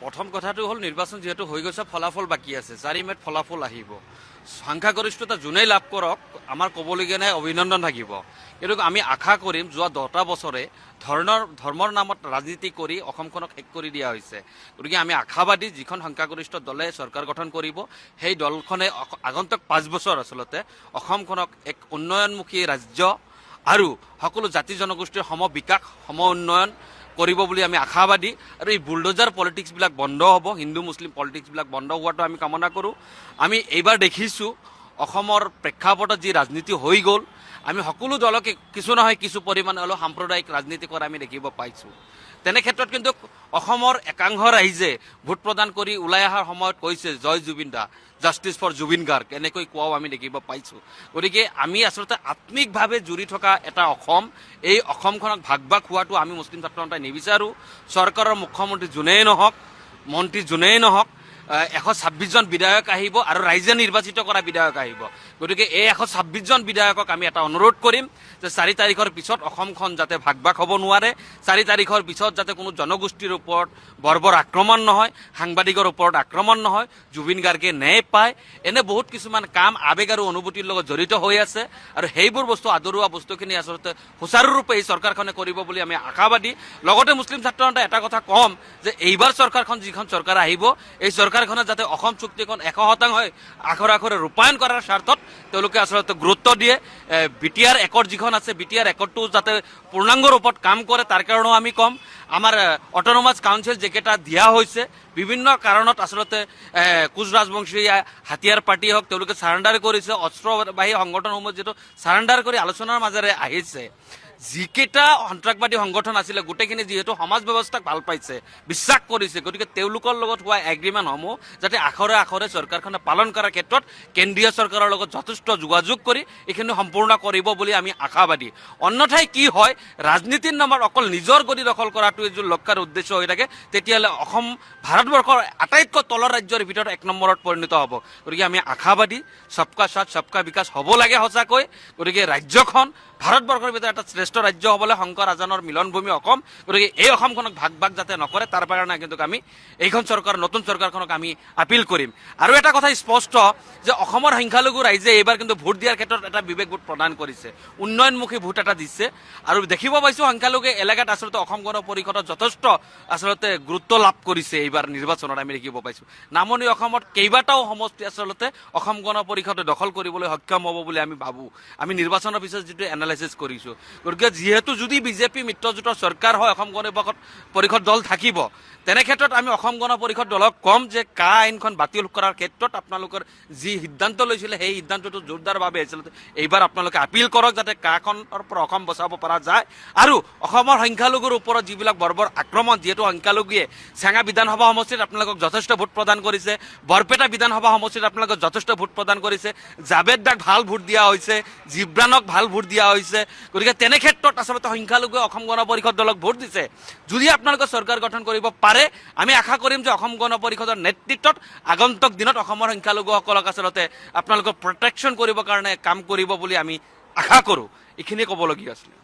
প্ৰথম কথাটো হ'ল নিৰ্বাচন যিহেতু হৈ গৈছে, ফলাফল বাকী আছে। 4 মে'ত ফলাফল আহিব। সংখ্যাগৰিষ্ঠতা যোনেই লাভ কৰক, আমাৰ ক'বলগীয়া নাই, অভিনন্দন থাকিব। কিন্তু আমি আশা কৰিম যোৱা 10টা বছৰে ধৰ্মৰ নামত ৰাজনীতি কৰি অসমখনক শেষ কৰি দিয়া হৈছে। গতিকে আমি আশাবাদী যিখন সংখ্যাগৰিষ্ঠ দলে চৰকাৰ গঠন কৰিব, সেই দলখনে আগন্তুক 5 বছৰ আচলতে অসমখনক এক উন্নয়নমুখী ৰাজ্য আৰু সকলো জাতি জনগোষ্ঠীৰ সম বিকাশ, সম উন্নয়ন কৰিব বুলি আমি আশাবাদী। আৰু এই বুলডোজাৰ পলিটিক্সবিলাক বন্ধ হ'ব, হিন্দু মুছলিম পলিটিক্সবিলাক বন্ধ হোৱাটো আমি কামনা কৰোঁ। আমি এইবাৰ দেখিছোঁ অসমৰ প্ৰেক্ষাপটত যি ৰাজনীতি হৈ গ'ল, আমি সকলো দলকে কিছু নহয় কিছু পৰিমাণে হ'লেও সাম্প্ৰদায়িক ৰাজনীতি কৰা আমি দেখিব পাইছোঁ। তেনে ক্ষেত্ৰত কিন্তু অসমৰ একাংশ ৰাইজে ভোট প্ৰদান কৰি ওলাই অহাৰ সময়ত কৈছে জয় জুবিন দা, জাষ্টিছ ফৰ জুবিন গাৰ্গ, এনেকৈ কোৱাও আমি দেখিব পাইছোঁ। গতিকে আমি আচলতে আত্মিকভাৱে জুৰি থকা এটা অসম, এই অসমখনক ভাগ ভাগ হোৱাটো আমি মুছলিম ছাত্ৰ সন্থাই নিবিচাৰোঁ। চৰকাৰৰ মুখ্যমন্ত্ৰী যোনেই নহওক, মন্ত্ৰী যোনেই নহওক, 126জন বিধায়ক আহিব আৰু ৰাইজে নিৰ্বাচিত কৰা বিধায়ক আহিব। গতিকে এই 126জন বিধায়কক আমি এটা অনুৰোধ কৰিম যে 4 তাৰিখৰ পিছত অসমখন যাতে ভাগ ভাগ হ'ব নোৱাৰে, 4 তাৰিখৰ পিছত যাতে কোনো জনগোষ্ঠীৰ ওপৰত বৰ্বৰ আক্ৰমণ নহয়, সাংবাদিকৰ ওপৰত আক্ৰমণ নহয়, জুবিন গাৰ্গে ন্যায় পায়। এনে বহুত কিছুমান কাম আৱেগ আৰু অনুভূতিৰ লগত জড়িত হৈ আছে আৰু সেইবোৰ বস্তু আদৰুৱা বস্তুখিনি আচলতে সুচাৰুৰূপে এই চৰকাৰখনে কৰিব বুলি আমি আশাবাদী। লগতে মুছলিম ছাত্ৰ সন্থাই এটা কথা ক'ম যে এইবাৰ চৰকাৰখন যিখন চৰকাৰ আহিব, এই চৰকাৰখনে যাতে অসম চুক্তিখন 100% আখৰে আখৰে ৰূপায়ণ কৰাৰ স্বাৰ্থত তেওঁলোকে আচলতে গুৰুত্ব দিয়ে। BTR একৰ্ড যিখন আছে, BTR একৰ্ডটো যাতে পূৰ্ণাংগ ৰূপত কাম কৰে, তাৰ কাৰণেও আমি ক'ম। আমাৰ অট'নমাছ কাউন্সিল যিকেইটা দিয়া হৈছে, বিভিন্ন কাৰণত আচলতে কোচ ৰাজবংশী হাতিয়াৰ পাৰ্টি হওক, তেওঁলোকে চাৰেণ্ডাৰ কৰিছে, অস্ত্ৰবাহী সংগঠনসমূহ যিটো চাৰেণ্ডাৰ কৰি আলোচনাৰ মাজেৰে আহিছে। যিকেইটা সন্ত্ৰাসবাদী সংগঠন আছিলে গোটেইখিনি যিহেতু সমাজ ব্যৱস্থাক ভাল পাইছে, বিশ্বাস কৰিছে, গতিকে তেওঁলোকৰ লগত হোৱা এগ্ৰিমেণ্টসমূহ যাতে আখৰে আখৰে চৰকাৰখনে পালন কৰাৰ ক্ষেত্ৰত কেন্দ্ৰীয় চৰকাৰৰ লগত যথেষ্ট যোগাযোগ কৰি এইখিনি সম্পূৰ্ণ কৰিব বুলি আমি আশাবাদী। অন্যথাই কি হয়, ৰাজনীতিৰ নামত অকল নিজৰ গতি দখল কৰাটো যদি লক্ষ্যৰ উদ্দেশ্য হৈ থাকে, তেতিয়াহ'লে অসম ভাৰতবৰ্ষৰ আটাইতকৈ তলৰ ৰাজ্যৰ ভিতৰত 1 নম্বৰত পৰিণত হ'ব। গতিকে আমি আশাবাদী, সবকা সাথ সবকা বিকাশ হ'ব লাগে সঁচাকৈ। গতিকে ৰাজ্যখন ভাৰতবৰ্ষৰ ভিতৰত এটা শ্ৰেষ্ঠ ৰাজ্য হ'বলৈ শংকৰ আজানৰ মিলনভূমি অসম। গতিকে এই অসমখনক ভাগ ভাগ যাতে নকৰে, তাৰ কাৰণে কিন্তু আমি এইখন চৰকাৰ, নতুন চৰকাৰখনক আমি আপিল কৰিম। আৰু এটা কথা স্পষ্ট যে অসমৰ সংখ্যালঘু ৰাইজে এইবাৰ কিন্তু ভোট দিয়াৰ ক্ষেত্ৰত এটা বিবেক ভোট প্ৰদান কৰিছে, উন্নয়নমুখী ভোট এটা দিছে। আৰু দেখিব পাইছোঁ সংখ্যালঘু এলেকাত আচলতে অসম গণ পৰিষদত যথেষ্ট আচলতে গুৰুত্ব লাভ কৰিছে। এইবাৰ নিৰ্বাচনত আমি দেখিব পাইছোঁ নামনি অসমত কেইবাটাও সমষ্টি আচলতে অসম গণ পৰিষদে দখল কৰিবলৈ সক্ষম হ'ব বুলি আমি ভাবোঁ। আমি নিৰ্বাচনৰ পিছত যিটো এনালাইচিছ কৰিছোঁ, গতিকে যিহেতু যদি বিজেপি মিত্ৰজোঁটৰ চৰকাৰ হয়, অসম গণ পৰিষদ দল থাকিব, তেনে ক্ষেত্ৰত আমি অসম গণ পৰিষদ দলক ক'ম যে কা আইনখন বাতিল কৰাৰ ক্ষেত্ৰত আপোনালোকৰ যি সিদ্ধান্ত লৈছিলে, সেই সিদ্ধান্তটো জোৰদাৰভাৱে আচলতে এইবাৰ আপোনালোকে আপিল কৰক, যাতে কাখনৰ পৰা অসম বচাব পৰা যায়। আৰু অসমৰ সংখ্যালঘুৰ ওপৰত যিবিলাক বৰ্বৰ আক্ৰমণ, যিহেতু সংখ্যালঘুৱে চেঙা বিধানসভা সমষ্টিত আপোনালোকক যথেষ্ট ভোট প্ৰদান কৰিছে, বৰপেটা বিধানসভা সমষ্টিত আপোনালোকক যথেষ্ট ভোট প্ৰদান কৰিছে, জাবেদ দাক ভাল ভোট দিয়া হৈছে, জিব্ৰানক ভাল ভোট দিয়া হৈছে। গতিকে তেনে ক্ষেত্ৰত আচলতে সংখ্যালঘুৱে অসম গণ পৰিষদ দলক ভোট দিছে। যদি আপোনালোকে চৰকাৰ গঠন কৰিব পাৰে, আমি আশা কৰিম যে অসম গণ পৰিষদৰ নেতৃত্বত আগন্তুক দিনত অসমৰ সংখ্যালঘুসকলক আচলতে আপোনালোকক প্ৰটেকশ্যন কৰিবৰ কাৰণে কাম কৰিব বুলি আমি আশা কৰোঁ। এইখিনিয়ে ক'বলগীয়া আছিলে।